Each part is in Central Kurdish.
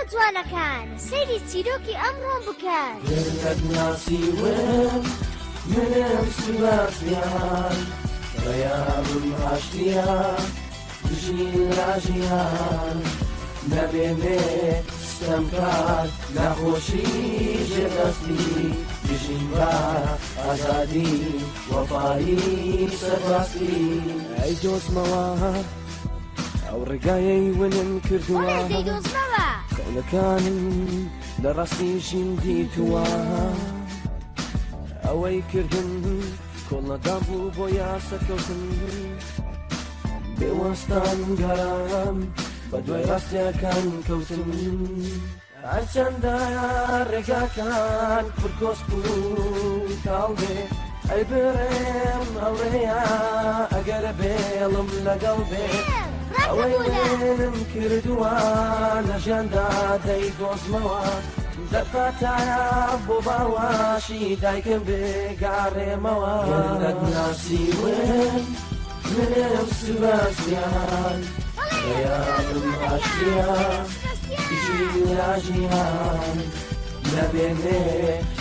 گەورە جوانەکان سەیری چیرۆکی ئەمڕۆم بکەن گەرت ناسیوم منم سباسیان ڕێیابم ئاشتیان دژین ڕاژیان نەبێنێ ستەمکار نەخۆشی ژێدەستی دژین بە ئازادی وەفایی سەرباستی ئەی دۆزمەوە ئەو ڕێگایەی ونم کردووە کەونەکانم لە ڕاستی ژین دیتووە ئەوەی کردن کۆڵنەدام بوو بۆ یاسەکەوتن بێوەستان گەرام بە دوای ڕاستیەکان کەوتن هەرچەندە ڕێگاکان پرکۆس بوو تاڵ بێ ئەی بڕێم ئەوڕێیە ئەگەر بێڵم لەگەڵ بێ ئەوەی وێنم کردووە لە ژیاندا دەیدۆزمەوە دەفاتایە بۆ باواشی دایکم بێگاڕێمەوە گەرت ناسیوم منم سباسیان ڕێیابم ئاشتیان دژین ڕاژیان نەبێنێ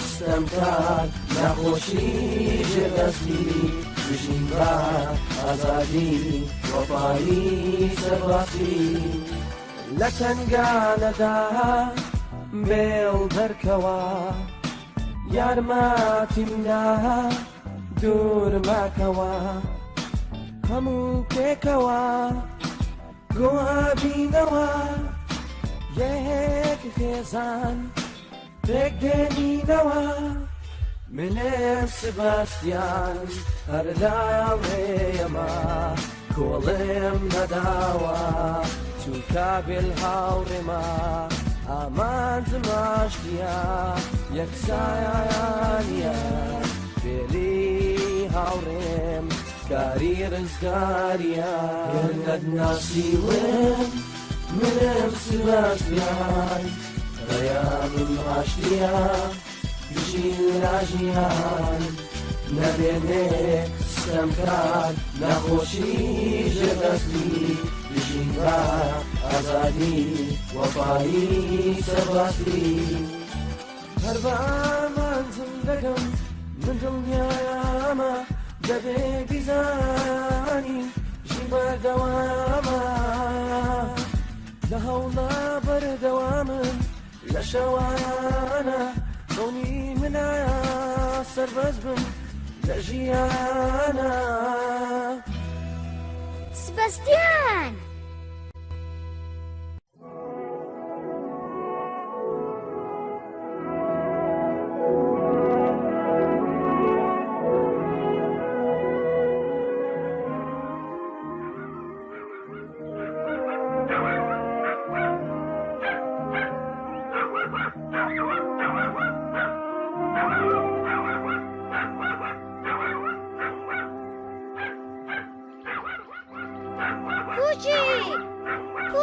ستەمکار نەخۆشی ژێدەستی دژین بە ئازادی وەفایی سەرباستی لە تەنگانەدا بێڵ دەرکەوە یارمەتیمدا دوور ماکەوە هەموو پێکەوە گۆبینەوە یەک خێزان پێک دێنینەوە منم سباسیان هەر لاوێمە کۆڵێم نەداوە چونکە بێل هاوڕێمە ئامانجم ئاشتیە یەکسایانە بێلی هاوڕێم کاری ڕزگاریە گەرت ناسیوم منم سباسیان ڕێیابم ئاشتیە دژین ڕاژیان نەبێنێ ستەمکار نەخۆشی ژێدەستی دژین بە ئازادی وەفایی سەرباستی هەر بە ئامانجم دەکەم من دڵنیامە دەبێ بیزانی ژین بەردەوامە لە هەوڵە بەردەوامن لە شەوانە دڵنی منایە سەربەز بم لە ژیانە سبەستیان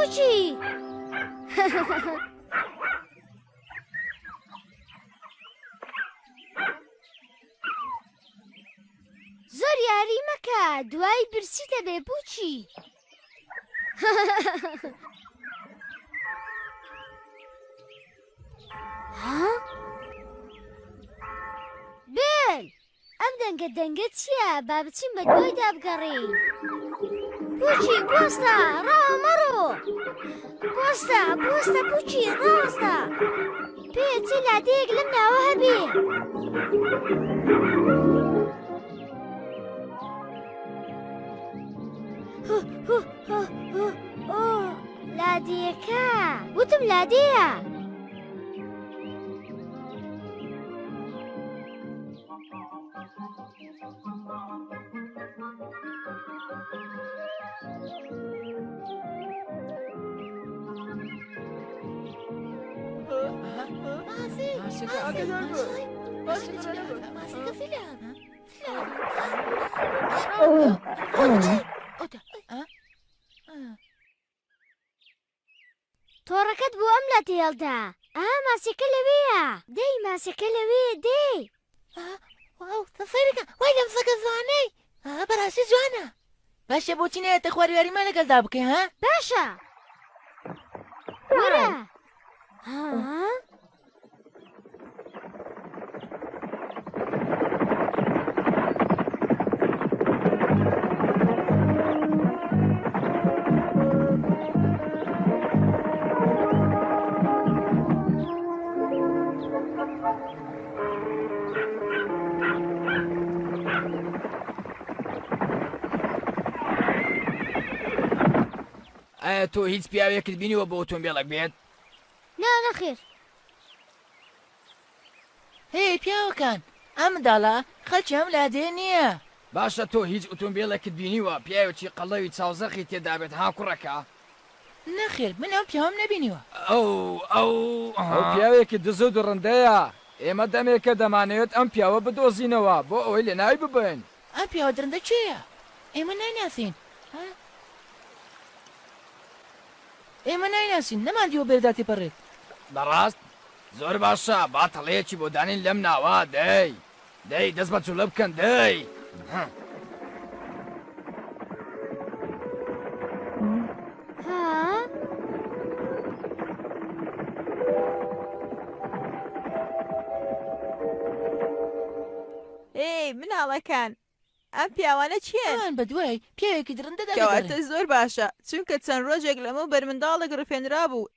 پوچی زۆر یاری مەکە دوای برسیتە بێ پوچی بێل ئەم دەنگە چییە با بچین بە دوای دابگەڕین پوچی بۆستە ڕاوە مەڕۆ بۆستە پوچی ڕاستە پێچی لادەیەک لەم ناوە هەبێ لادەیەکە وتم لادەیە تۆڕەکەت بۆ ئەم لە تێڵدا ماسیەکە لەوەیە دەی ماسیەکە لەوەیە دەی تەسەیرەکە وای لەم سەگە زوانەی بەڕاستی جوانە باشە بۆچی نەیەتە خواریاریمان لەگەڵدا بکەی ها باشە وەرە ها؟ ئایا تۆ هیچ پیاوێکت بینیوە بۆ ئۆتۆمبیلێک بێت؟ نا نەخێر. هی پیاوەکان ئەم منداڵە خەڵکی ئەم لادێ نییە. باشە تۆ هیچ ئۆتۆمبیلێکت بینیوە پیاوێکی قەڵەوی چاوزەخی تێدا بێت ها کوڕەکە؟ نەخێر من ئەم پیاوەم نەبینیوە. ئەو پیاوێکی دز و دوڕندەیە. ئێمە دەمێکە دەمانەوێت ئەم پیاوە بدۆزینەوە بۆ ئەوەی لە ناوی ببن. ئەم پیاوە درندە کێیە؟ ئێمە نایناسین. ئێمە نایناسین نەماندیوە بێدا تێپەڕێت. بەڕاست زۆر باشە باتەڵەیەکی بۆ دانین لەم ناوە دەی دەست بە چوولە بکەن دەی. ها؟ ئێ مناڵەکان ئەم پیاوانە چییە؟ ئەوان بە دوای پیاوێکی درندەدا کەواتە زۆر باشە چونکە چەند ڕۆژێک لەمە بەرمنداڵێک ڕفێنرا بوو.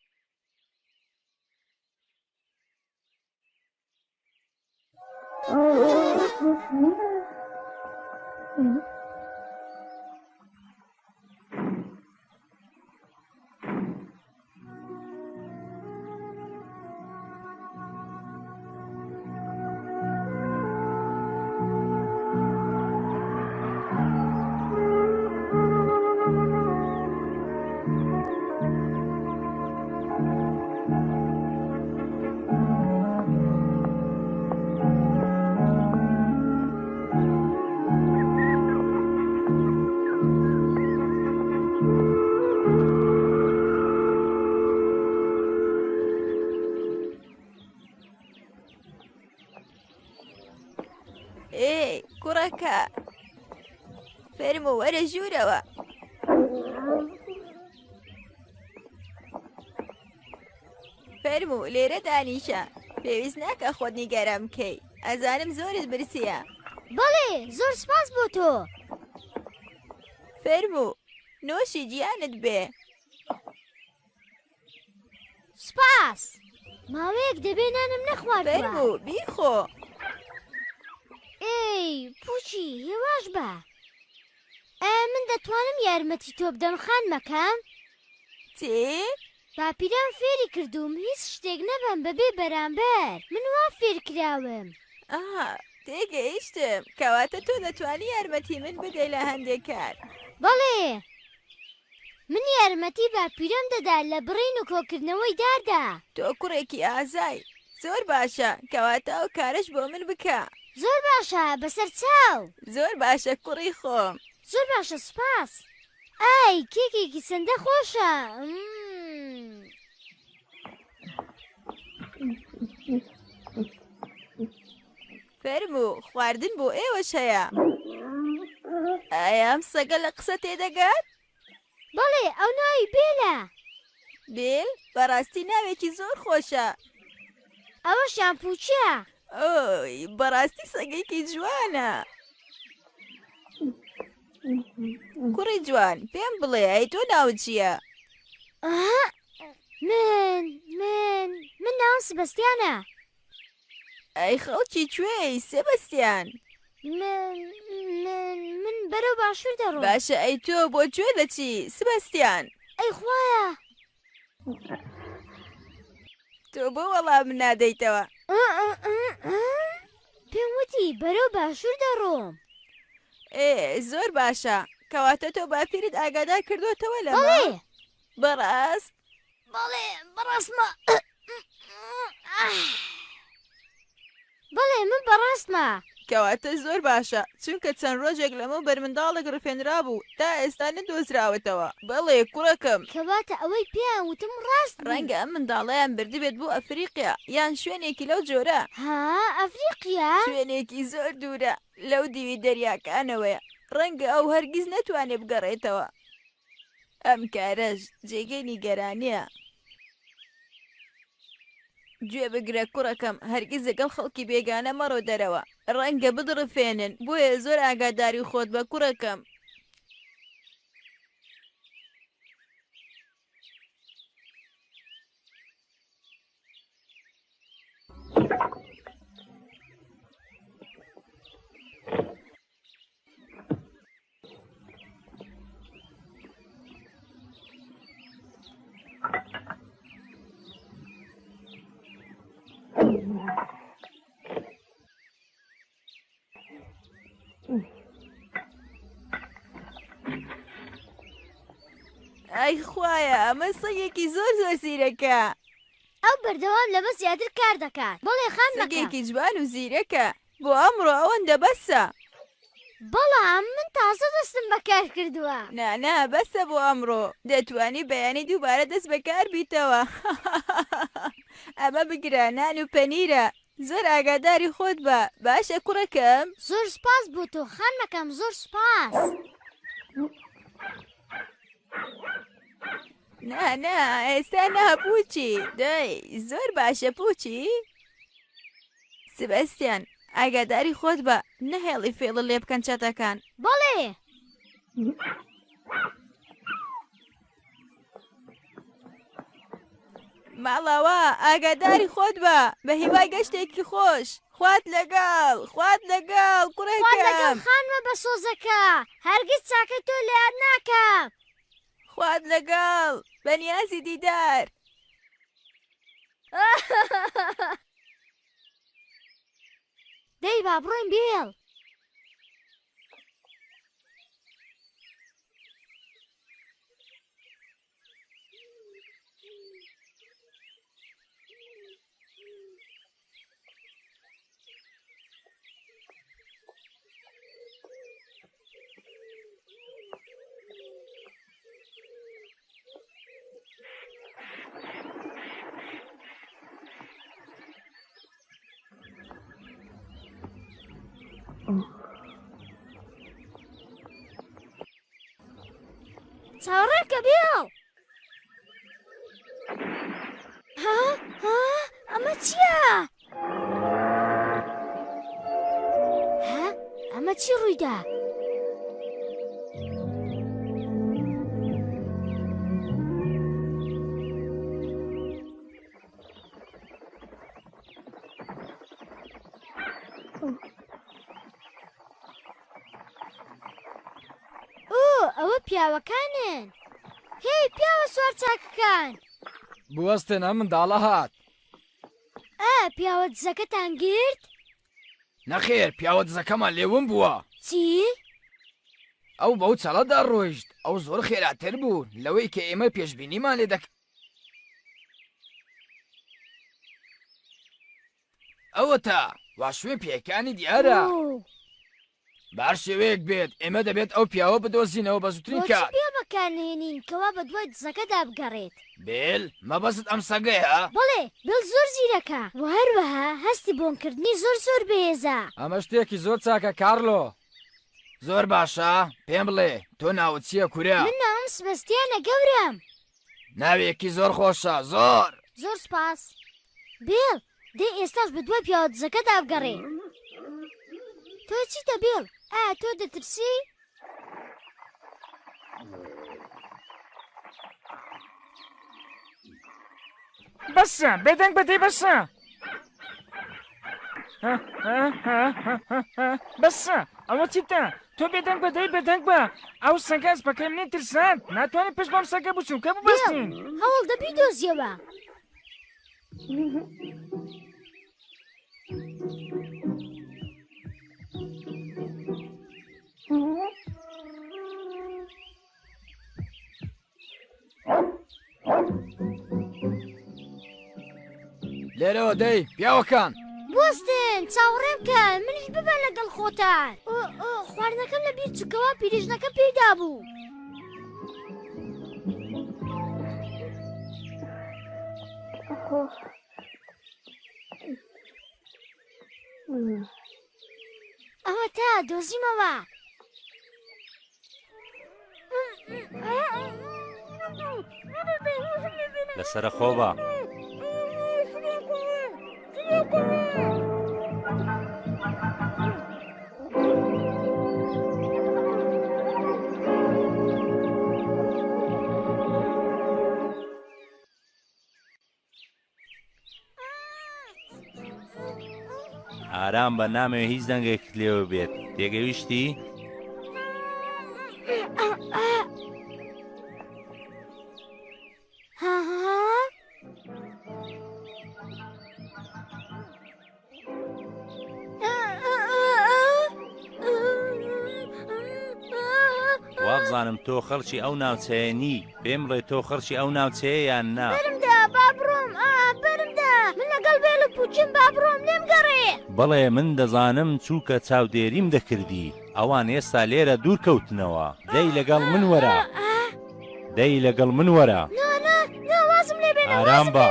ئێ کوڕەکە فەرموو وەرە ژوورەوە. فەرموو لێرە دانیشە پێویست ناکە خۆت نیگەران بکەی ئەزانم زۆرت برسیە. بەڵێ زۆر سپاس بۆ تۆ. فەرموو نۆشی گیانت بێ. سپاس. ماوەیەک دەبێ نانم نەخواردووە. فەرموو بیخۆ. ئێی پوچی هێواش بە. من دەتوانم یارمەتی تۆ بدەم خانمەکەم؟ چی؟ باپیران فێری کردوم هیچ شتێک نەبم بەبێ بەرامبەر. من وا فێرکراوم. تێگەیشتم کەواتە تۆ دەتوانی یارمەتی من بدەی لە هەندێک کار. بەڵێ من یارمەتی باپیرم دەدا لە بڕین و کۆکردنەوەی داردا. تۆ کوڕێکی ئازای زۆر باشە کەواتە ئەو کارش بۆ من بکە. زۆر باشە بەسەر چاو. زۆر باشە کوڕی خۆم. زۆر باشە سپاس. ئای کێکێکی سندە خۆشە. فەرموو خواردن بۆ ئێوەش هەیە. ئایا ئەم سەگە لە قسە تێدەگات؟ بەڵێ ئەو ناوی بێلە. بێل بەڕاستی ناوێکی زۆر خۆشە. ئەوە شامپوچیە. ئۆی بەڕاستی سەگێکی جوانە. کوڕی جوان پێم بڵێ ئەی تۆ ناوت چییە؟ من ناوم سبەستیانە. ئەی خەڵکی کوێی سێبەستیان؟ من بەرەو باشوور دەڕۆم. باشە ئەی تۆ بۆ کوێ دەچی سبەستیان؟ ئەی خوایە تۆ بۆ وەڵام نادەیتەوە. پێم وتی بەرەو باشوور دەڕۆم. زۆر باشە کەواتە تۆ باپیرت ئاگادار کردوتەوە لەمە؟ بەڵێ بەڕاست؟ بەڵێ بەڕاستمە. بەڵێ من بەڕاستمە. کەواتە زۆر باشە چونکە چەند ڕۆژێک لەمە بەرمنداڵێک ڕفێنرا بوو تا ئێستا نەدۆزراوەتەوە. بەڵێ کوڕەکەم کەواتە ئەوەی پێیان وتم ڕاست بوو. ڕەنگە ئەم منداڵەیان بردبێت بۆ ئەفریقیا یان شوێنێکی لەو جۆرە. ها ئەفریقیا؟ شوێنێکی زۆر دوورە لەو دیوی دەریاکانەوەیە ڕەنگە ئەو هەرگیز نەتوانێت بگەڕێتەوە. ئەم کارەش جێگەی نیگەرانیە. گوێ بگرە کوڕەکەم هەرگیز لەگەڵ خەڵکی بێگانە مەڕۆ دەرەوە ڕەنگە بدڕفێنن بۆیە زۆر ئاگاداری خۆت بە کوڕەکەم. ئەی خوایە ئەمە سەگێکی زۆر زیرەکە. ئەو بەردەوام لەمە زیاتر کار دەکات. بەڵێ خان مەکە. سەگێکی جوان و زیرەکە بۆ ئەمڕۆ ئەوەندە بەسە. بەڵام من تازە دەستم بەکار کردووە. نانا بەسە بۆ ئەمڕۆ دەتوانی بەیانی دووبارە دەست بەکار بیتەوە. ئەمە بگرە نان و پەنیرە زۆر ئاگاداری خۆت بە باشە کوڕەکەم. زۆر سپاس بۆ تۆ خان مەکەم زۆر سپاس. نه ئێستا نەپوچی دەی زۆر باشە پوچی. سبەستیان ئاگاداری خۆت بە نەهێڵی فێڵە لێ بکەن چەتەکان. بەڵێ ماڵەوە ئاگاداری خۆت بە هیوای گەشتێکی خۆش. خوات لەگەڵ کوڕێکم. خانمە بە سۆزەکە هەرگیز چاکەی تۆ لە یاد ناکەم. خوات لەگەڵ بەنیازی دیدار. دەی با بڕۆین بێڵ. چاوەڕێکە بێڵ. ها ئەمە چییە؟ ئەمە چی ڕوویدا؟ ئەوە پیاوەکانن. هی پیاوە سوار چاکەکان بوەستن ئەم منداڵە هات. پیاوە دزەکەتان گرت؟ نەخێر پیاوە دزەکەمان لێون بووە. چی؟ ئەو بەو چەڵەدا ڕۆیشت ئەو زۆر خێراتر بوو لەوەی کە ئێمە پێشبینیمان لێ دەکەین. ئەوە تا وا شوێن پێکانی دیارە. بار شێوەیەک بێت ئێمە دەبێت ئەو پیاوە بدۆزینەوە بە زووترین کات. پێ بەکارهێنین کەوا بە دوای دزەکەدا بگەڕێت. بێل مەبەست ئەم سەگەیە؟ بەڵێ بێڵ زۆر زیرەکە و هەروەها هەستی بۆنکردنی زۆر بێزە. ئەمە شتێکی زۆر چاکە کارلۆ. زۆر باشە پێم بڵێ تۆ ناوت چییە کورە؟ من ناوم سبەستیانە گەورم. ناوێکی زۆر خۆشە زۆر سپاس. بێڵ دێ ئێستاش بە دوای پیاوە دزەکەدا بگەڕێ. تۆ چیتە بێڵ؟ تۆ دەترسی؟ بەسە بێدەنگ بەدەی بەسە. بەسە ئەوە چیتە؟ تۆ بێدەنگ بەدەنگ بە ئەو سەگە ئەسپەکەی منی ترساند ناتوانێت پشت بەم سەگە بچوو کە ببەستین. هەوڵ دەبی دۆزیەوە. لێرەوە دەی پیاوەکان بوەستن چاوەڕێ بکە منیش ببەن لەگەڵ خۆتان. خواردنەکەم لە بیر چووکەوە پیرژنەکە پێدا بوو. ئەوە تا دۆزیمەوە. لەسرە خۆبە. ئارام بە نامەوێ هیچ دەنگێکت لێوە بێت تێگەویستی؟ وابزانم تۆ خەڵکی ئەو ناوچەیەنی پێم بڵێ تۆ خەڵکی ئەو ناوچەیە یان نا؟ برمدا با بڕۆم برمدا من لەگەڵ بێڵە پوچم با بڕۆم لێم گەڕێ. بەڵێ من دەزانم چووکە چاودێریم دەکردی ئەوان ئێستا لێرە دوور کەوتنەوە دەی لەگەڵ من وەرە دەی لەگەڵ من وەرە. وازم لێ بێنە ئارام بە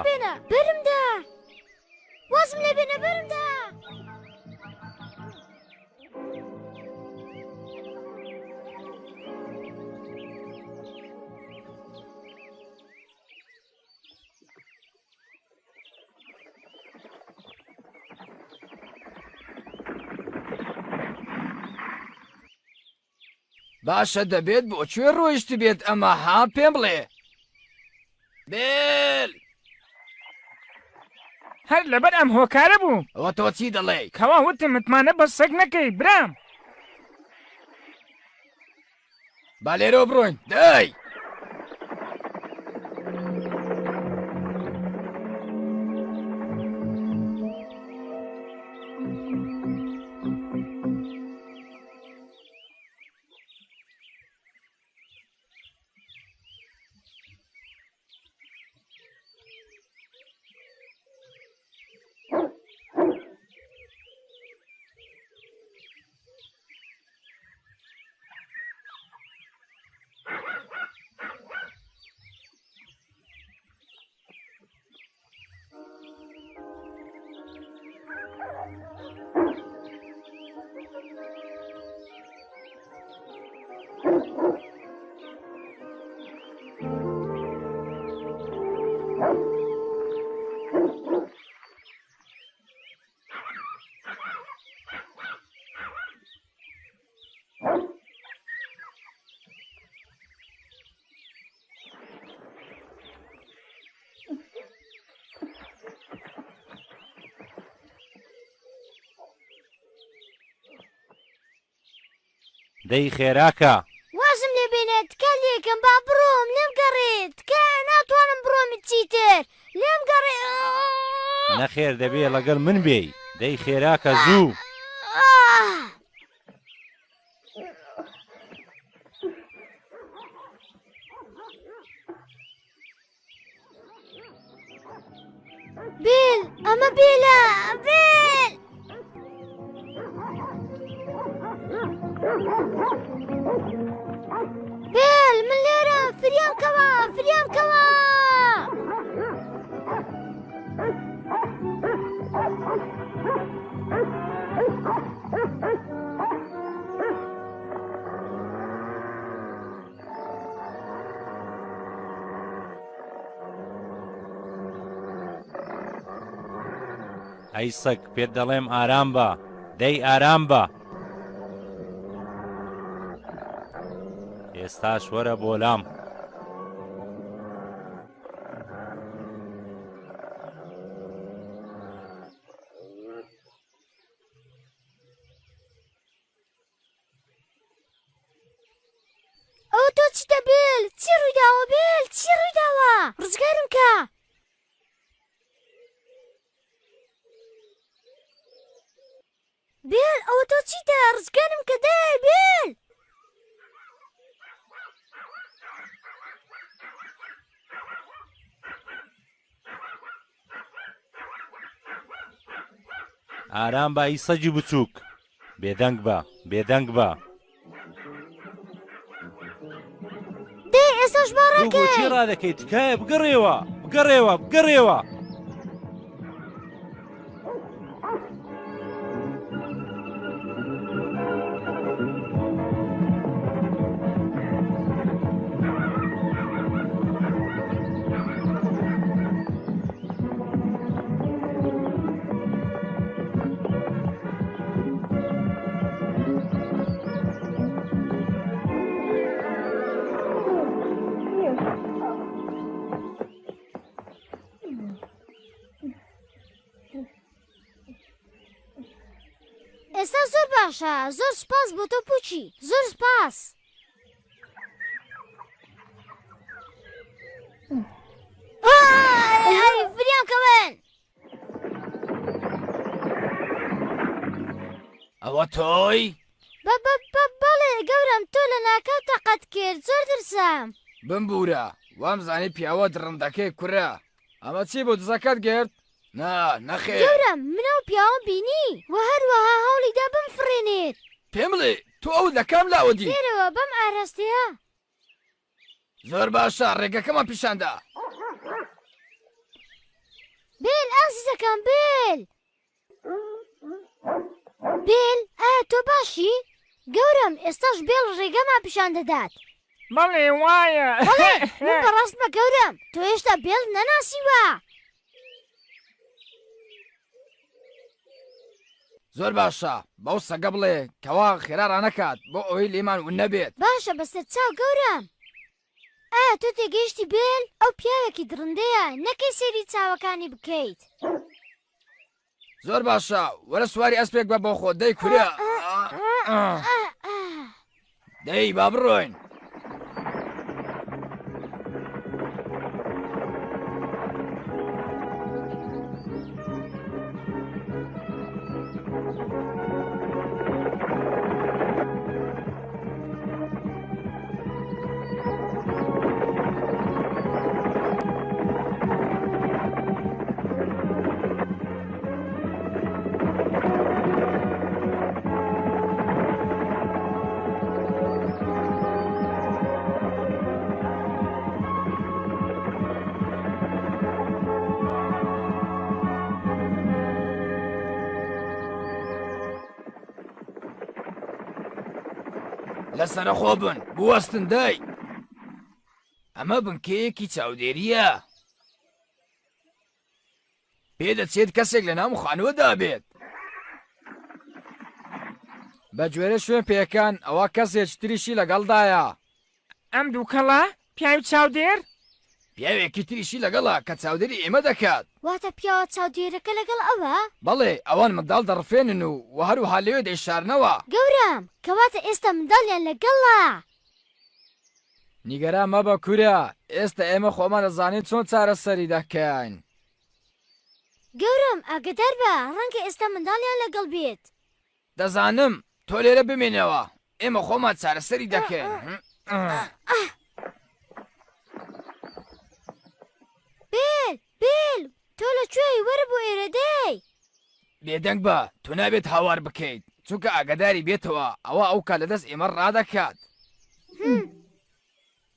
برمدا وازم لێ بێنە برمدا. باشە دەبێت بۆکوێ ڕۆیشت بێت ئەمە ها پێم بڵێ بێل هەر لەبەر ئەم هۆکارە بوو ئەوە تۆ چی دەڵێ؟ کەوا وتم متمانە بە سەگ نەکەی برام. با لێرەوە بڕۆین دەی دەی خێراکە وازم لێ بێنێت تکە لێکم با بڕۆم لێم گەڕێت تکە ناتوانم بڕۆمت چیتر لێم گەڕێ. نەخێر دەبێ لەگەڵ من بێی دەی خێراکە زوو. بێل ئەمە بێلە بێل. بێل من لێرە فریام کەوە فریام کەوە. ئەی سەگ پێت دەڵێم ئارام بە دەی ئارام بە. ئێستاش وەرە بۆلام. ئەو تۆ چیتە بێل چی ڕوویداوە بێل چی ڕوویداوە ڕزگارم کە. بێل ئەوە تۆ چیتە ڕزگارم کە دەی بێل. ئارام بە ئەی سەگی بچووک بێدەنگ بە بێدەنگ بە. دەی ئێستاش بۆچی باڕەکەی ڕادەکەی تکایە بگەڕێوە بگەڕێوە بگەڕێوە. ئێستا زۆر باشە زۆر سپاس بۆ تۆ پوچی زۆر سپاس فریان کەون ئەوە تۆی بەڵێ گەورم تۆ لە ناکەوتە قەت کرد زۆر ترسام بمبورە وام زانی پیاوە درڕندەکەی کوورە ئەمە چی بۆ دزەکەت گرت نەخێر گەورم منەوە پیاوە بینی و هەروەها هەوڵیدا بمفڕێنێت پێم بڵێ تۆ ئەو لە کام لاوەدی تێرەوە بەم ئاراستەیە زۆر باشە ڕێگەکەمان پیشاندا بێل ئازیزەکان بێل بێل تۆ باشی گەورم ئێستاش بێڵ ڕێگەمان پیشان دەدات بەڵێ وایە من بەڕاست بە گەورم تۆ هێشتا بێڵ نەناسیوە زۆر باشە بەو سەگە بڵێ کەوا خێرا نەکات بۆ ئەوەی لێمان ون نەبێت باشە بەسەر چاو گەورم تۆ تێگەیشتی بێل ئەو پیاوێکی درندەیە نەکەی سێری چاوەکانی بکەیت زۆر باشە وەرە سواری ئەسپێک بە بۆ خۆ دەی کورە دەی با بڕۆین لەسرە خۆ بن بوەستن دای ئەمە بنکەیەکی چاودێریە پێدەچێت کەسێک لە ناو خانووەدا بێت بە گوێرە شوێن پێەکان ئەوە کەسێک تریشی لەگەڵدایە ئەم دووکەڵە پیاوی چاودێر پیاوێکی تریشی لەگەڵە کە چاودێری ئێمە دەکات واتە پیاوە چاودێرەکە لەگەڵ ئەوە بەڵێ ئەوان منداڵ دەڕفێنن و هەروها لەوێ دەیشارنەوە گەورم کەواتە ئێستا منداڵیان لەگەڵە نیگەران مەبە کورە ئێستا ئێمە خۆمان دەزانین چۆن چارەسەری دەکەین گەورم ئاگدار بە ڕەنگە ئێستا منداڵیان لەگەڵ بێت دەزانم تۆ لێرە بمێنەوە ئێمە خۆمان چارەسەری دەکەین بێل تۆ لەکوێی وەرە بۆ ئێرە دەی بێدەنگ بە تۆ نابێت هاوار بکەیت چونکە ئاگداری بێتەوە ئەوە ئەو کات لەدەست ئێمە ڕادەکات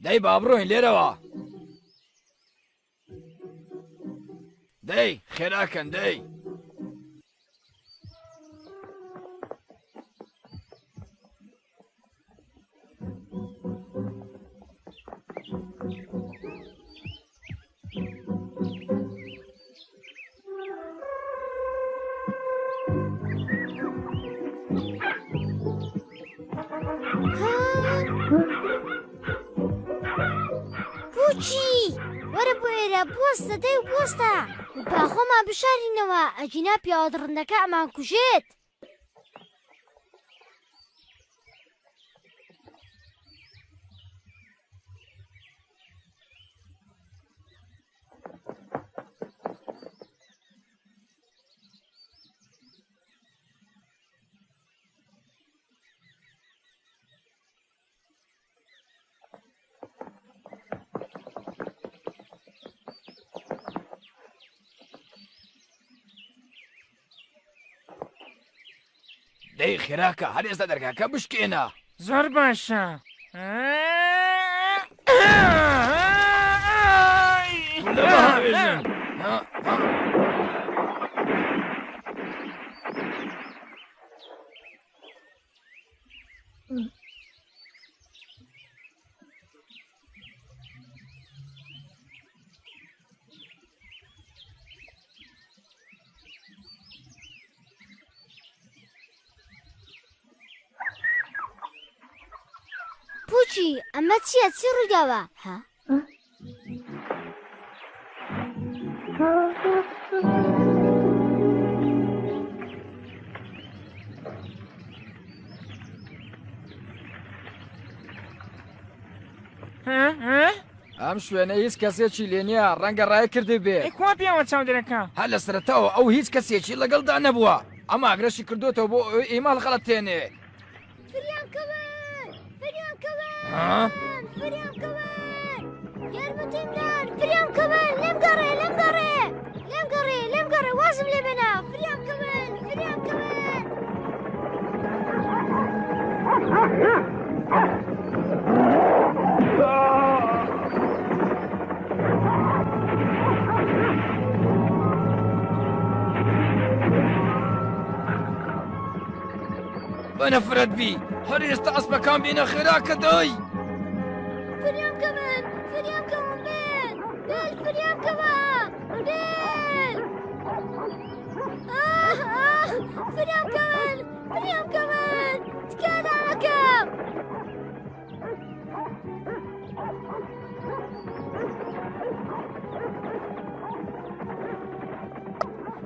دەی با بڕۆین لێرەوە دەی خێراکەن دەی پوچی وەرە بۆ ئێرە بوەستە دەی بوەستە با خۆمان بشارینەوە ئەجینا پیاوە درڕندەکە ئەمان کوژێت دەی خێراکە هەر ئێستا دەرگاکە بشکێنە زۆر باشە پوچی ئەمە چییە چی ڕووداوە ها ئەم شوێنە هیچ کەسێکی لێ نییە ڕەنگە ڕای کردی بێ ئەیکوا پیاوە چاودێرەکە هەر لە سەرەتاوە ئەو هیچ کەسێکی لەگەڵدا نەبووە ئەمە ئاگرەشی کردوێتەوە بۆ ئەوەی ئێمە هەڵقەڵەت تێنێ یارمەتیمدان فریام کەمن لێم گەڕێ وازم لێ بێنە فریام کەمن بە نەفرەت بی هەر ئێستا ئەسپەکان بینە خێراکە دای فریام کەمن بێل فریام کەمە بێل فریام کەمن تکادانەکەم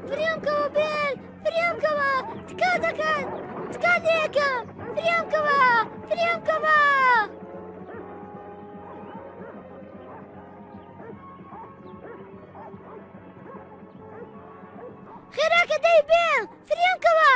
فریام کەوە بێل فریام کەوە تکا دەکەن تکا لێکەم فریام کەوە خێراکە دەی بێل فریام کەوە